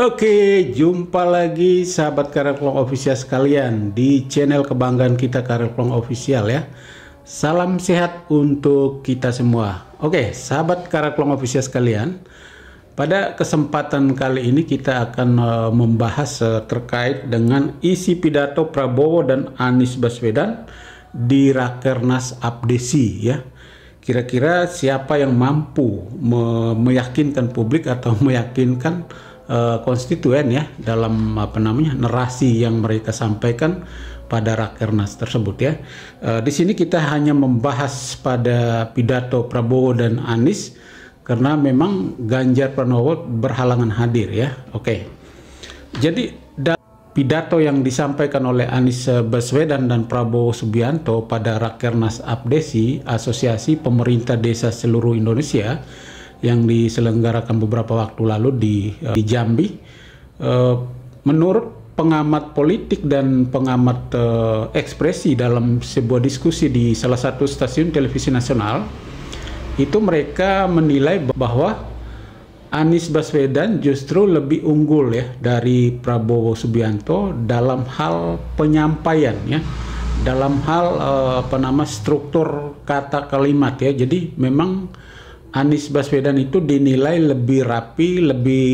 Oke, jumpa lagi sahabat Kareil Klong Official sekalian di channel kebanggaan kita Kareil Klong Official ya. Salam sehat untuk kita semua. Oke, sahabat Kareil Klong Official sekalian, pada kesempatan kali ini kita akan membahas terkait dengan isi pidato Prabowo dan Anies Baswedan di Rakernas Abdesi ya. Kira-kira siapa yang mampu meyakinkan publik atau meyakinkan konstituen ya dalam narasi yang mereka sampaikan pada Rakernas tersebut ya. Di sini kita hanya membahas pada pidato Prabowo dan Anies karena memang Ganjar Pranowo berhalangan hadir ya. Oke. Jadi pidato yang disampaikan oleh Anies Baswedan dan Prabowo Subianto pada Rakernas Abdesi, Asosiasi Pemerintah Desa Seluruh Indonesia, yang diselenggarakan beberapa waktu lalu di Jambi, menurut pengamat politik dan pengamat ekspresi dalam sebuah diskusi di salah satu stasiun televisi nasional, itu mereka menilai bahwa Anies Baswedan justru lebih unggul ya dari Prabowo Subianto dalam hal penyampaian ya, dalam hal struktur kata kalimat ya. Jadi memang Anies Baswedan itu dinilai lebih rapi, lebih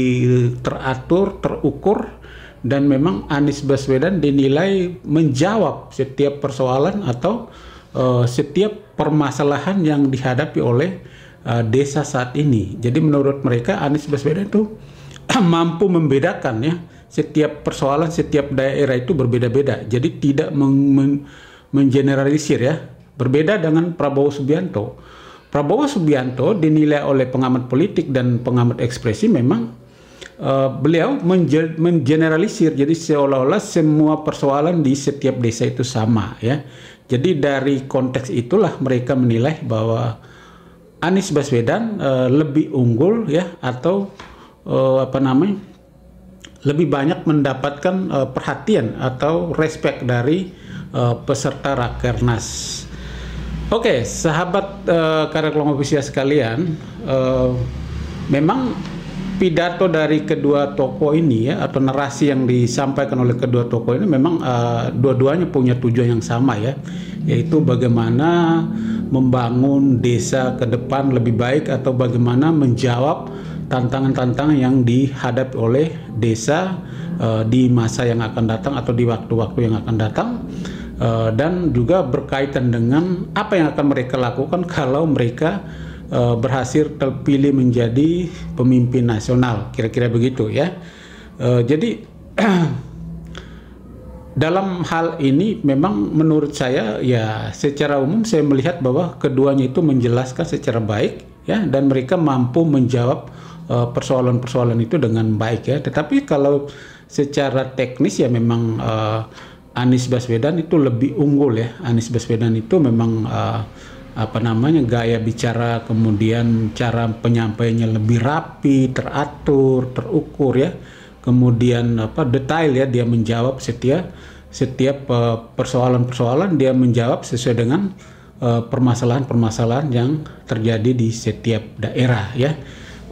teratur, terukur, dan memang Anies Baswedan dinilai menjawab setiap persoalan atau setiap permasalahan yang dihadapi oleh desa saat ini. Jadi menurut mereka Anies Baswedan itu mampu membedakan ya, setiap persoalan, setiap daerah itu berbeda-beda. Jadi tidak mengeneralisir ya. Berbeda dengan Prabowo Subianto. Prabowo Subianto dinilai oleh pengamat politik dan pengamat ekspresi memang beliau mengeneralisir, jadi seolah-olah semua persoalan di setiap desa itu sama ya. Jadi dari konteks itulah mereka menilai bahwa Anies Baswedan lebih unggul ya, atau lebih banyak mendapatkan perhatian atau respect dari peserta Rakernas. Oke, sahabat Kareil Klong Official sekalian, memang pidato dari kedua tokoh ini ya, atau narasi yang disampaikan oleh kedua tokoh ini memang dua-duanya punya tujuan yang sama ya, yaitu bagaimana membangun desa ke depan lebih baik atau bagaimana menjawab tantangan-tantangan yang dihadapi oleh desa di masa yang akan datang atau di waktu-waktu yang akan datang. Dan juga berkaitan dengan apa yang akan mereka lakukan kalau mereka berhasil terpilih menjadi pemimpin nasional, kira-kira begitu ya. Jadi dalam hal ini memang menurut saya ya, secara umum saya melihat bahwa keduanya itu menjelaskan secara baik ya, dan mereka mampu menjawab persoalan-persoalan itu dengan baik ya. Tetapi kalau secara teknis ya memang Anies Baswedan itu lebih unggul ya. Anies Baswedan itu memang gaya bicara, kemudian cara penyampaiannya lebih rapi, teratur, terukur ya. Kemudian detail ya, dia menjawab setiap persoalan-persoalan, dia menjawab sesuai dengan permasalahan-permasalahan yang terjadi di setiap daerah ya.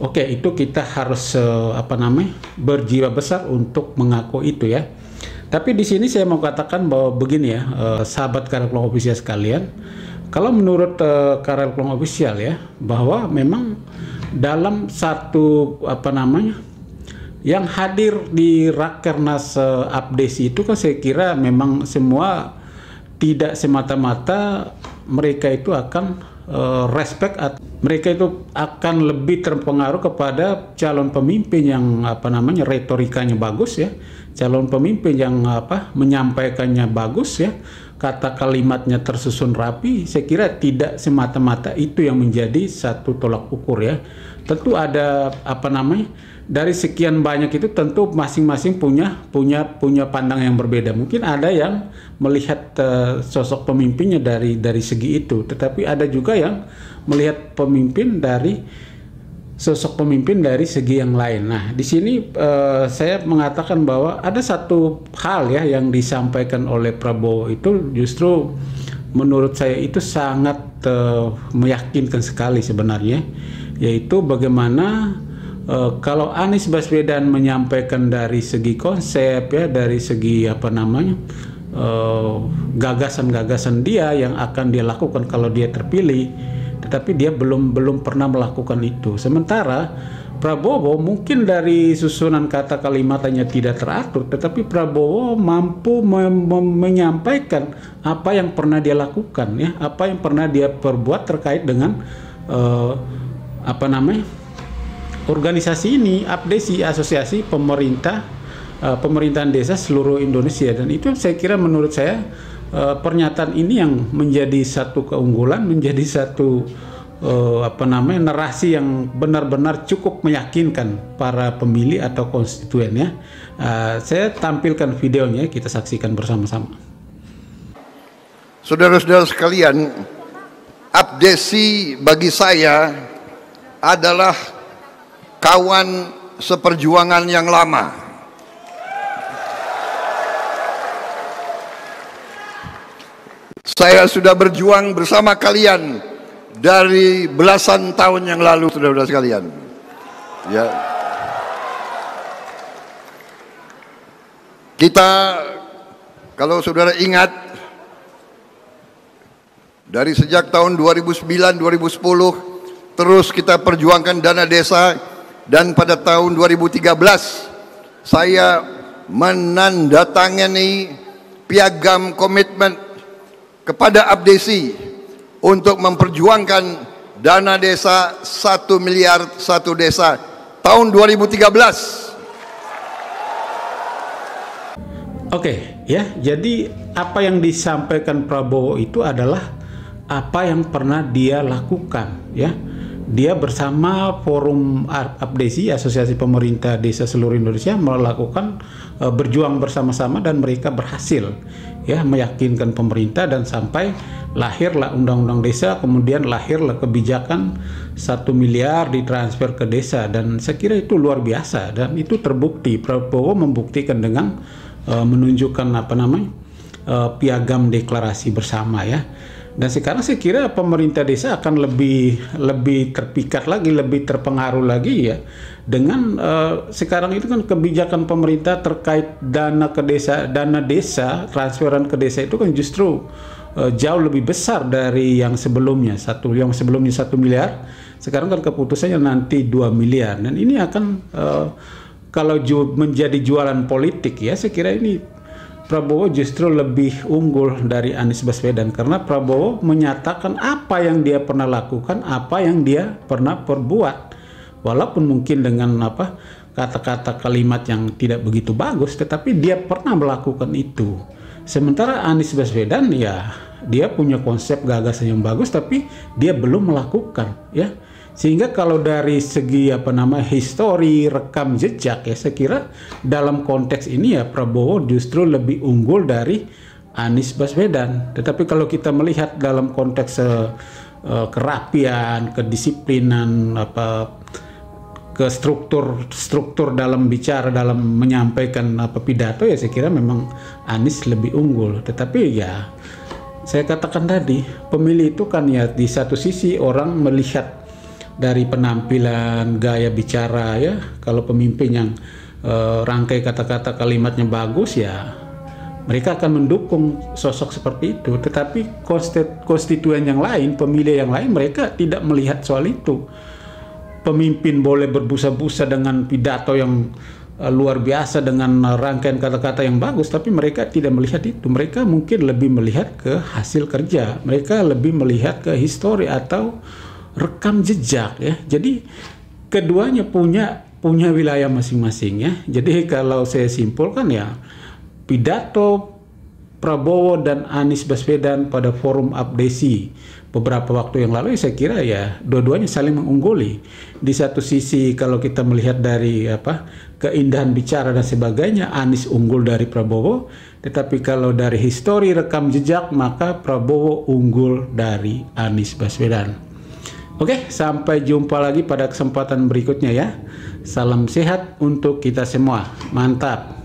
Oke, itu kita harus berjiwa besar untuk mengaku itu ya. Tapi di sini saya mau katakan bahwa begini ya, sahabat Kareil Klong Official sekalian, kalau menurut Kareil Klong Official ya, bahwa memang dalam satu yang hadir di Rakernas Abdesi itu kan saya kira memang semua tidak semata-mata mereka itu akan respect, mereka itu akan lebih terpengaruh kepada calon pemimpin yang retorikanya bagus ya, calon pemimpin yang menyampaikannya bagus ya, kata kalimatnya tersusun rapi. Saya kira tidak semata-mata itu yang menjadi satu tolak ukur ya. Tentu ada dari sekian banyak itu tentu masing-masing punya pandangan yang berbeda. Mungkin ada yang melihat sosok pemimpinnya dari segi itu, tetapi ada juga yang melihat sosok pemimpin dari segi yang lain. Nah, di sini saya mengatakan bahwa ada satu hal ya yang disampaikan oleh Prabowo itu justru menurut saya itu sangat meyakinkan sekali sebenarnya, yaitu bagaimana kalau Anies Baswedan menyampaikan dari segi konsep ya, dari segi apa namanya gagasan-gagasan dia yang akan dia lakukan kalau dia terpilih, tetapi dia belum pernah melakukan itu. Sementara Prabowo mungkin dari susunan kata kalimatnya tidak teratur, tetapi Prabowo mampu menyampaikan apa yang pernah dia lakukan ya, apa yang pernah dia perbuat terkait dengan apa namanya organisasi ini, APDESI, Asosiasi Pemerintahan Desa Seluruh Indonesia. Dan itu saya kira menurut saya pernyataan ini yang menjadi satu keunggulan, menjadi satu apa namanya narasi yang benar-benar cukup meyakinkan para pemilih atau konstituen ya. Saya tampilkan videonya, kita saksikan bersama-sama. Saudara-saudara sekalian, APDESI bagi saya adalah kawan seperjuangan yang lama. Saya sudah berjuang bersama kalian dari belasan tahun yang lalu, saudara-saudara sekalian. Ya. Kita, kalau saudara ingat, dari sejak tahun 2009-2010 terus kita perjuangkan dana desa, dan pada tahun 2013 saya menandatangani piagam komitmen kepada APDESI untuk memperjuangkan dana desa 1 miliar 1 desa tahun 2013. Oke, ya, jadi apa yang disampaikan Prabowo itu adalah apa yang pernah dia lakukan ya. Dia bersama Forum APDESI, Asosiasi Pemerintah Desa Seluruh Indonesia, melakukan berjuang bersama-sama, dan mereka berhasil ya meyakinkan pemerintah, dan sampai lahirlah Undang-Undang Desa, kemudian lahirlah kebijakan 1 miliar ditransfer ke desa. Dan saya kira itu luar biasa, dan itu terbukti. Prabowo membuktikan dengan menunjukkan apa namanya piagam deklarasi bersama ya. Dan sekarang saya kira pemerintah desa akan lebih terpikat lagi, lebih terpengaruh lagi ya dengan sekarang itu kan kebijakan pemerintah terkait dana desa, transferan ke desa itu kan justru jauh lebih besar dari yang sebelumnya. Yang sebelumnya 1 miliar, sekarang kan keputusannya nanti 2 miliar. Dan ini akan kalau menjadi jualan politik ya, saya kira ini Prabowo justru lebih unggul dari Anies Baswedan, karena Prabowo menyatakan apa yang dia pernah lakukan, apa yang dia pernah perbuat, walaupun mungkin dengan apa kata-kata kalimat yang tidak begitu bagus, tetapi dia pernah melakukan itu. Sementara Anies Baswedan ya dia punya konsep gagasan yang bagus, tapi dia belum melakukan ya. Sehingga kalau dari segi apa nama histori, rekam jejak ya, saya kira dalam konteks ini ya Prabowo justru lebih unggul dari Anies Baswedan. Tetapi kalau kita melihat dalam konteks kerapian, kedisiplinan, ke struktur dalam bicara, dalam menyampaikan pidato ya, saya kira memang Anies lebih unggul. Tetapi ya saya katakan tadi, pemilih itu kan ya di satu sisi orang melihat dari penampilan, gaya bicara ya. Kalau pemimpin yang rangkai kata-kata kalimatnya bagus ya, mereka akan mendukung sosok seperti itu. Tetapi konstituen yang lain, pemilih yang lain, mereka tidak melihat soal itu. Pemimpin boleh berbusa-busa dengan pidato yang luar biasa, dengan rangkaian kata-kata yang bagus, tapi mereka tidak melihat itu. Mereka mungkin lebih melihat ke hasil kerja, mereka lebih melihat ke histori atau rekam jejak ya. Jadi keduanya punya wilayah masing-masing ya. Jadi kalau saya simpulkan ya, pidato Prabowo dan Anies Baswedan pada forum APDESI beberapa waktu yang lalu, saya kira ya dua-duanya saling mengungguli. Di satu sisi kalau kita melihat dari keindahan bicara dan sebagainya, Anies unggul dari Prabowo. Tetapi kalau dari histori rekam jejak, maka Prabowo unggul dari Anies Baswedan. Oke, sampai jumpa lagi pada kesempatan berikutnya ya. Salam sehat untuk kita semua. Mantap.